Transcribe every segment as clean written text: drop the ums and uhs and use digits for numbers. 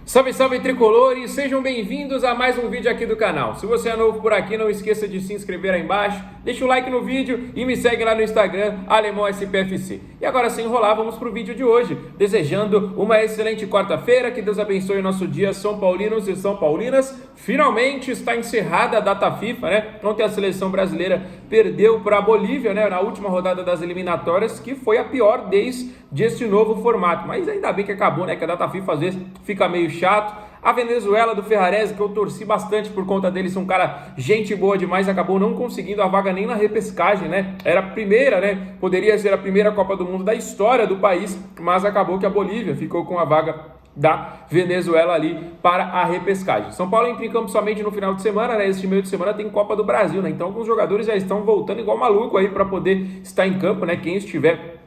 Salve, salve tricolores, sejam bem-vindos a mais um vídeo aqui do canal. Se você é novo por aqui, não esqueça de se inscrever aí embaixo, deixa o like no vídeo e me segue lá no Instagram, AlemãoSPFC. E agora sem enrolar, vamos pro vídeo de hoje, desejando uma excelente quarta-feira, que Deus abençoe o nosso dia, São Paulinos e São Paulinas. Finalmente está encerrada a data FIFA, né? Ontem a seleção brasileira perdeu para a Bolívia, né? Na última rodada das eliminatórias, que foi a pior desde este novo formato. Mas ainda bem que acabou, né? Que a data FIFA às vezes fica meio chato. A Venezuela do Ferrarese, que eu torci bastante por conta dele, ser um cara gente boa demais, acabou não conseguindo a vaga nem na repescagem, né? Era a primeira, né? Poderia ser a primeira Copa do Mundo da história do país, mas acabou que a Bolívia ficou com a vaga da Venezuela ali para a repescagem. São Paulo entra em campo somente no final de semana, né? Este meio de semana tem Copa do Brasil, né? Então alguns jogadores já estão voltando igual maluco aí para poder estar em campo, né? Quem estiver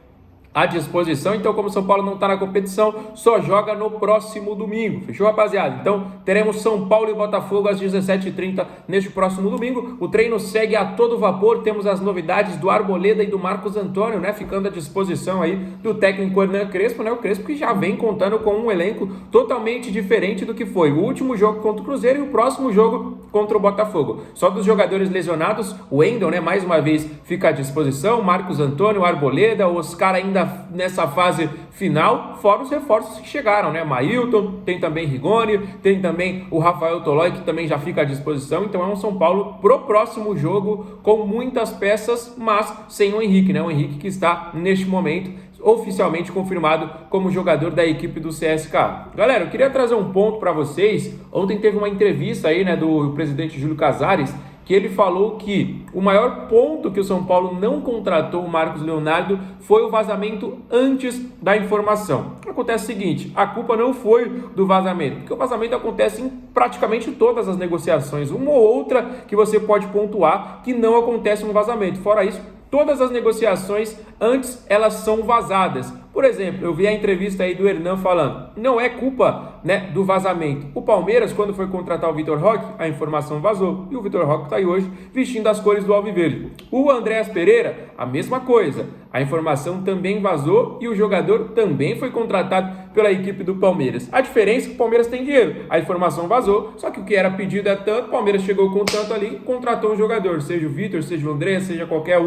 à disposição. Então, como São Paulo não está na competição, só joga no próximo domingo. Fechou, rapaziada? Então, teremos São Paulo e Botafogo às 17h30 neste próximo domingo. O treino segue a todo vapor. Temos as novidades do Arboleda e do Marcos Antônio, né? Ficando à disposição aí do técnico Hernan Crespo, né? O Crespo que já vem contando com um elenco totalmente diferente do que foi o último jogo contra o Cruzeiro e o próximo jogo contra o Botafogo. Só dos jogadores lesionados, o Wendel, né? Mais uma vez fica à disposição. Marcos Antônio, Arboleda, o Oscar ainda nessa fase final, fora os reforços que chegaram, né? Mailton, tem também Rigoni, tem também o Rafael Tolói, que também já fica à disposição. Então é um São Paulo pro próximo jogo com muitas peças, mas sem o Henrique, né? O Henrique que está neste momento oficialmente confirmado como jogador da equipe do CSKA. Galera, eu queria trazer um ponto para vocês. Ontem teve uma entrevista aí, né, do presidente Júlio Casares, que ele falou que o maior ponto que o São Paulo não contratou o Marcos Leonardo foi o vazamento antes da informação. Acontece o seguinte, a culpa não foi do vazamento, porque o vazamento acontece em praticamente todas as negociações, uma ou outra que você pode pontuar que não acontece um vazamento. Fora isso, todas as negociações antes elas são vazadas. Por exemplo, eu vi a entrevista aí do Hernan falando, não é culpa, né, do vazamento. O Palmeiras, quando foi contratar o Vitor Roque, a informação vazou. E o Vitor Roque está aí hoje vestindo as cores do Alviverde. O Andréas Pereira, a mesma coisa. A informação também vazou e o jogador também foi contratado pela equipe do Palmeiras. A diferença é que o Palmeiras tem dinheiro. A informação vazou, só que o que era pedido é tanto, o Palmeiras chegou com tanto ali, contratou um jogador, seja o Vitor, seja o André, seja qualquer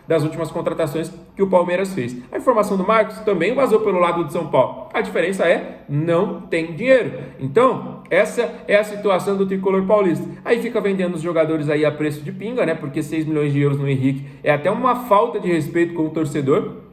das últimas contratações que o Palmeiras fez. A informação do Marcos também vazou pelo lado de São Paulo. A diferença é, não tem dinheiro. Então, essa é a situação do tricolor paulista. Aí fica vendendo os jogadores aí a preço de pinga, né? Porque 6 milhões de euros no Henrique é até uma falta de respeito com o torcedor.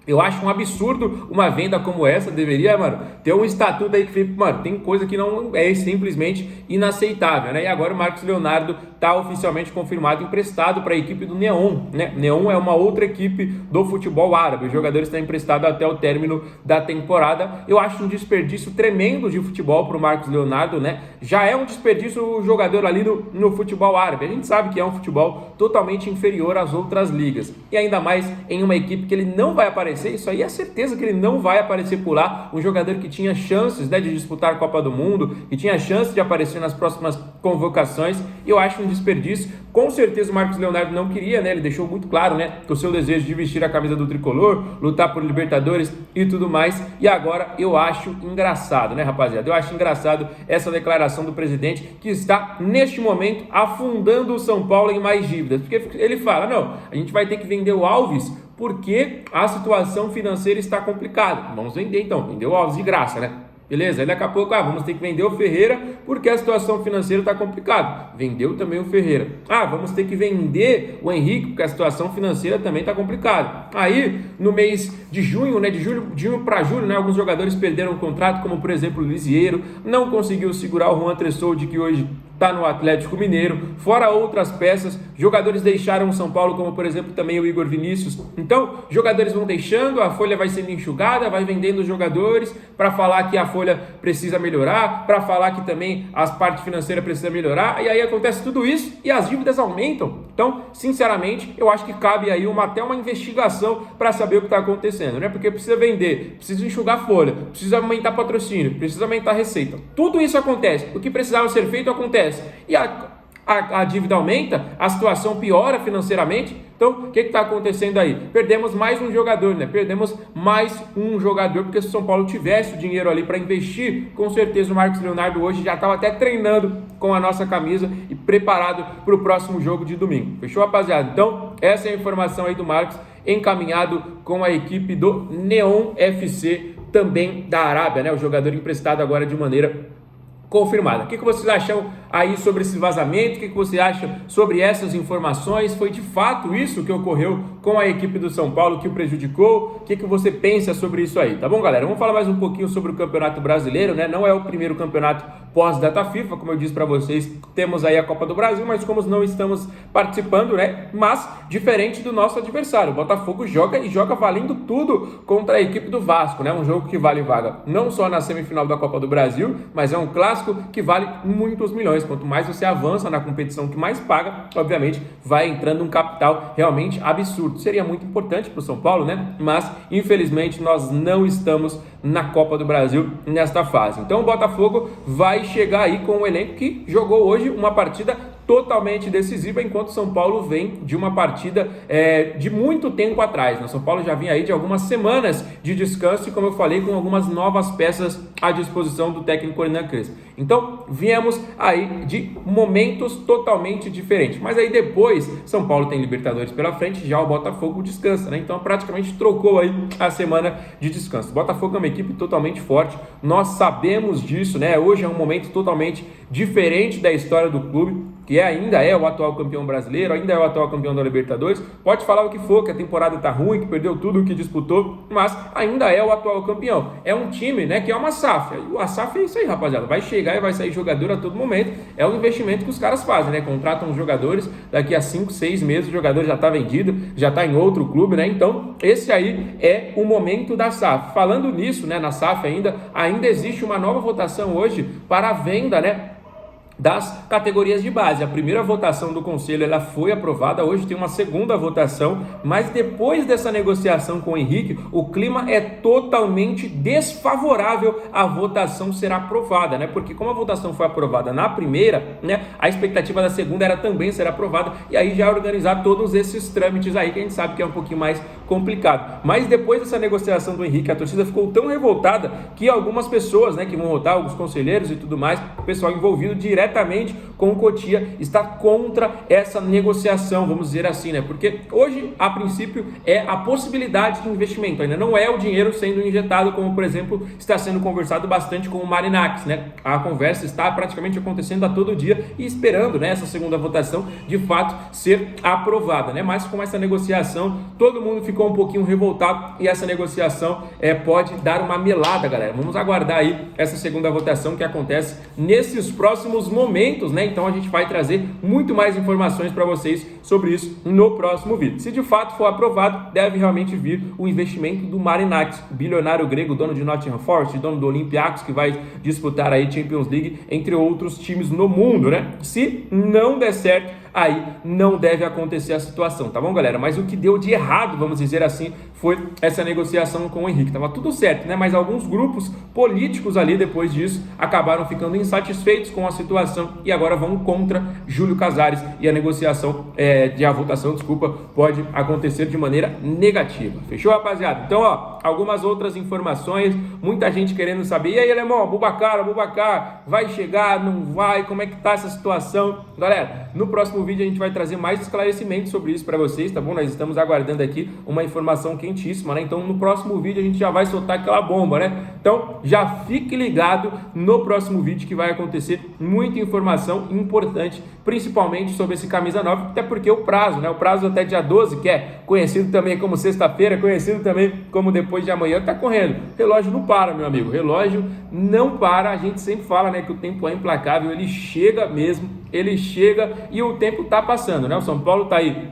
Eu acho um absurdo uma venda como essa, deveria, mano, ter um estatuto aí que, mano, tem coisa que não é simplesmente inaceitável, né? E agora o Marcos Leonardo tá oficialmente confirmado, emprestado para a equipe do Neon, né? Neon é uma outra equipe do futebol árabe, os jogadores estão emprestados até o término da temporada. Eu acho um desperdício tremendo de futebol pro Marcos Leonardo, né? Já é um desperdício o jogador ali no futebol árabe, a gente sabe que é um futebol totalmente inferior às outras ligas, e ainda mais em uma equipe que ele não vai aparecer. Isso aí é certeza que ele não vai aparecer por lá. Um jogador que tinha chances, né, de disputar a Copa do Mundo, que tinha chance de aparecer nas próximas convocações. Eu acho um desperdício. Com certeza o Marcos Leonardo não queria, né? Ele deixou muito claro, né, que o seu desejo de vestir a camisa do tricolor, lutar por Libertadores e tudo mais. E agora eu acho engraçado, né, rapaziada? Eu acho engraçado essa declaração do presidente, que está neste momento afundando o São Paulo em mais dívidas. Porque ele fala, não, a gente vai ter que vender o Alves porque a situação financeira está complicada. Vamos vender então, vender o Alves de graça, né? Beleza, aí daqui a pouco, vamos ter que vender o Ferreira porque a situação financeira está complicada. Vendeu também o Ferreira. Vamos ter que vender o Henrique porque a situação financeira também está complicada. Aí, no mês de junho, né, de junho para julho, né, alguns jogadores perderam o contrato, como por exemplo o Lisieiro, não conseguiu segurar o Juan Tressoldi, que hoje está no Atlético Mineiro, fora outras peças. Jogadores deixaram o São Paulo, como por exemplo também o Igor Vinícius. Então, jogadores vão deixando, a folha vai sendo enxugada, vai vendendo os jogadores para falar que a folha precisa melhorar, para falar que também as partes financeiras precisam melhorar, e aí acontece tudo isso e as dívidas aumentam. Então, sinceramente, eu acho que cabe aí até uma investigação para saber o que está acontecendo, né? Porque precisa vender, precisa enxugar a folha, precisa aumentar patrocínio, precisa aumentar a receita. Tudo isso acontece. O que precisava ser feito acontece. E a dívida aumenta, a situação piora financeiramente. Então, o que está acontecendo aí? Perdemos mais um jogador, né? Perdemos mais um jogador, porque se o São Paulo tivesse o dinheiro ali para investir, com certeza o Marcos Leonardo hoje já estava até treinando com a nossa camisa e preparado para o próximo jogo de domingo. Fechou, rapaziada? Então, essa é a informação aí do Marcos, encaminhado com a equipe do Neon FC, também da Arábia, né? O jogador emprestado agora de maneira confirmada. O que vocês acham aí sobre esse vazamento? O que você acha sobre essas informações? Foi de fato isso que ocorreu com a equipe do São Paulo que o prejudicou? O que você pensa sobre isso aí? Tá bom, galera? Vamos falar mais um pouquinho sobre o Campeonato Brasileiro, né? Não é o primeiro campeonato pós-data FIFA, como eu disse para vocês, temos aí a Copa do Brasil, mas como não estamos participando, né? Mas diferente do nosso adversário, o Botafogo joga e joga valendo tudo contra a equipe do Vasco, né? Um jogo que vale vaga não só na semifinal da Copa do Brasil, mas é um clássico que vale muitos milhões. Quanto mais você avança na competição que mais paga, obviamente vai entrando um capital realmente absurdo. Seria muito importante para o São Paulo, né? Mas infelizmente nós não estamos na Copa do Brasil nesta fase. Então o Botafogo vai chegar aí com um elenco que jogou hoje uma partida totalmente decisiva, enquanto o São Paulo vem de uma partida de muito tempo atrás, né? São Paulo já vinha aí de algumas semanas de descanso e, como eu falei, com algumas novas peças à disposição do técnico Hernan Crespo. Então, viemos aí de momentos totalmente diferentes. Mas aí depois, São Paulo tem Libertadores pela frente, já o Botafogo descansa, né? Então, praticamente trocou aí a semana de descanso. O Botafogo é uma equipe totalmente forte, nós sabemos disso, né? Hoje é um momento totalmente diferente da história do clube, que ainda é o atual campeão brasileiro, ainda é o atual campeão da Libertadores. Pode falar o que for, que a temporada tá ruim, que perdeu tudo o que disputou, mas ainda é o atual campeão. É um time, né, que é uma SAF. A SAF é isso aí, rapaziada. Vai chegar e vai sair jogador a todo momento. É o investimento que os caras fazem, né? Contratam os jogadores, daqui a 5, 6 meses o jogador já tá vendido, já tá em outro clube, né? Então, esse aí é o momento da SAF. Falando nisso, né, na SAF ainda existe uma nova votação hoje para a venda, né, das categorias de base. A primeira votação do conselho ela foi aprovada, hoje tem uma segunda votação, mas depois dessa negociação com o Henrique, o clima é totalmente desfavorável à votação ser aprovada, né? Porque como a votação foi aprovada na primeira, né, a expectativa da segunda era também ser aprovada, e aí já organizar todos esses trâmites aí que a gente sabe que é um pouquinho mais complicado. Mas depois dessa negociação do Henrique, a torcida ficou tão revoltada que algumas pessoas, né, que vão votar, alguns conselheiros e tudo mais, o pessoal envolvido diretamente com o Cotia está contra essa negociação, vamos dizer assim, né? Porque hoje, a princípio, é a possibilidade de investimento, ainda não é o dinheiro sendo injetado, como, por exemplo, está sendo conversado bastante com o Marinakis, né? A conversa está praticamente acontecendo a todo dia e esperando, né, essa segunda votação de fato ser aprovada, né? Mas com essa negociação, todo mundo ficou um pouquinho revoltado e essa negociação pode dar uma melada, galera. Vamos aguardar aí essa segunda votação que acontece nesses próximos momentos, né? Então a gente vai trazer muito mais informações para vocês sobre isso no próximo vídeo. Se de fato for aprovado, deve realmente vir o investimento do Marinakis, bilionário grego, dono de Nottingham Forest, dono do Olympiacos, que vai disputar aí Champions League, entre outros times no mundo, né? Se não der certo, aí não deve acontecer a situação, tá bom, galera? Mas o que deu de errado, vamos dizer assim, foi essa negociação com o Henrique. Tava tudo certo, né? Mas alguns grupos políticos ali, depois disso, acabaram ficando insatisfeitos com a situação e agora vão contra Júlio Casares e a negociação, a votação, pode acontecer de maneira negativa. Fechou, rapaziada? Então, ó, algumas outras informações, muita gente querendo saber, e aí, Alemão, Abubakar, vai chegar, não vai, como é que tá essa situação? Galera, no próximo vídeo a gente vai trazer mais esclarecimentos sobre isso para vocês, tá bom? Nós estamos aguardando aqui uma informação quentíssima, né? Então no próximo vídeo a gente já vai soltar aquela bomba, né? Então já fique ligado no próximo vídeo que vai acontecer muita informação importante, principalmente sobre esse camisa 9, até porque o prazo, né? O prazo até dia 12, que é conhecido também como sexta-feira, conhecido também como depois de amanhã, tá correndo. Relógio não para, meu amigo. Relógio não para. A gente sempre fala, né, que o tempo é implacável, ele chega mesmo, ele chega e o tempo tá passando, né? O São Paulo tá aí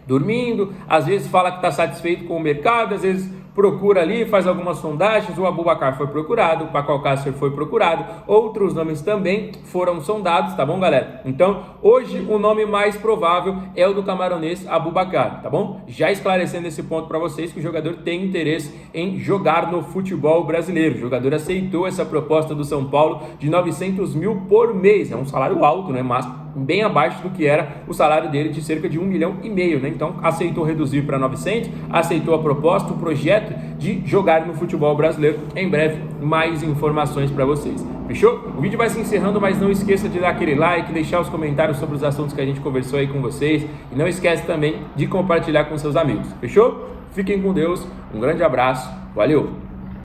dormindo, às vezes fala que tá satisfeito com o mercado, às vezes procura ali, faz algumas sondagens. O Abubakar foi procurado, o Paco Alcácer foi procurado, outros nomes também foram sondados, tá bom, galera? Então, hoje o nome mais provável é o do camaronês Abubakar, tá bom? Já esclarecendo esse ponto para vocês, que o jogador tem interesse em jogar no futebol brasileiro. O jogador aceitou essa proposta do São Paulo de 900 mil por mês, é um salário alto, né? Mas bem abaixo do que era o salário dele de cerca de 1,5 milhão, né? Então aceitou reduzir para 900, aceitou a proposta, o projeto de jogar no futebol brasileiro. Em breve, mais informações para vocês. Fechou? O vídeo vai se encerrando, mas não esqueça de dar aquele like, deixar os comentários sobre os assuntos que a gente conversou aí com vocês e não esquece também de compartilhar com seus amigos. Fechou? Fiquem com Deus, um grande abraço, valeu!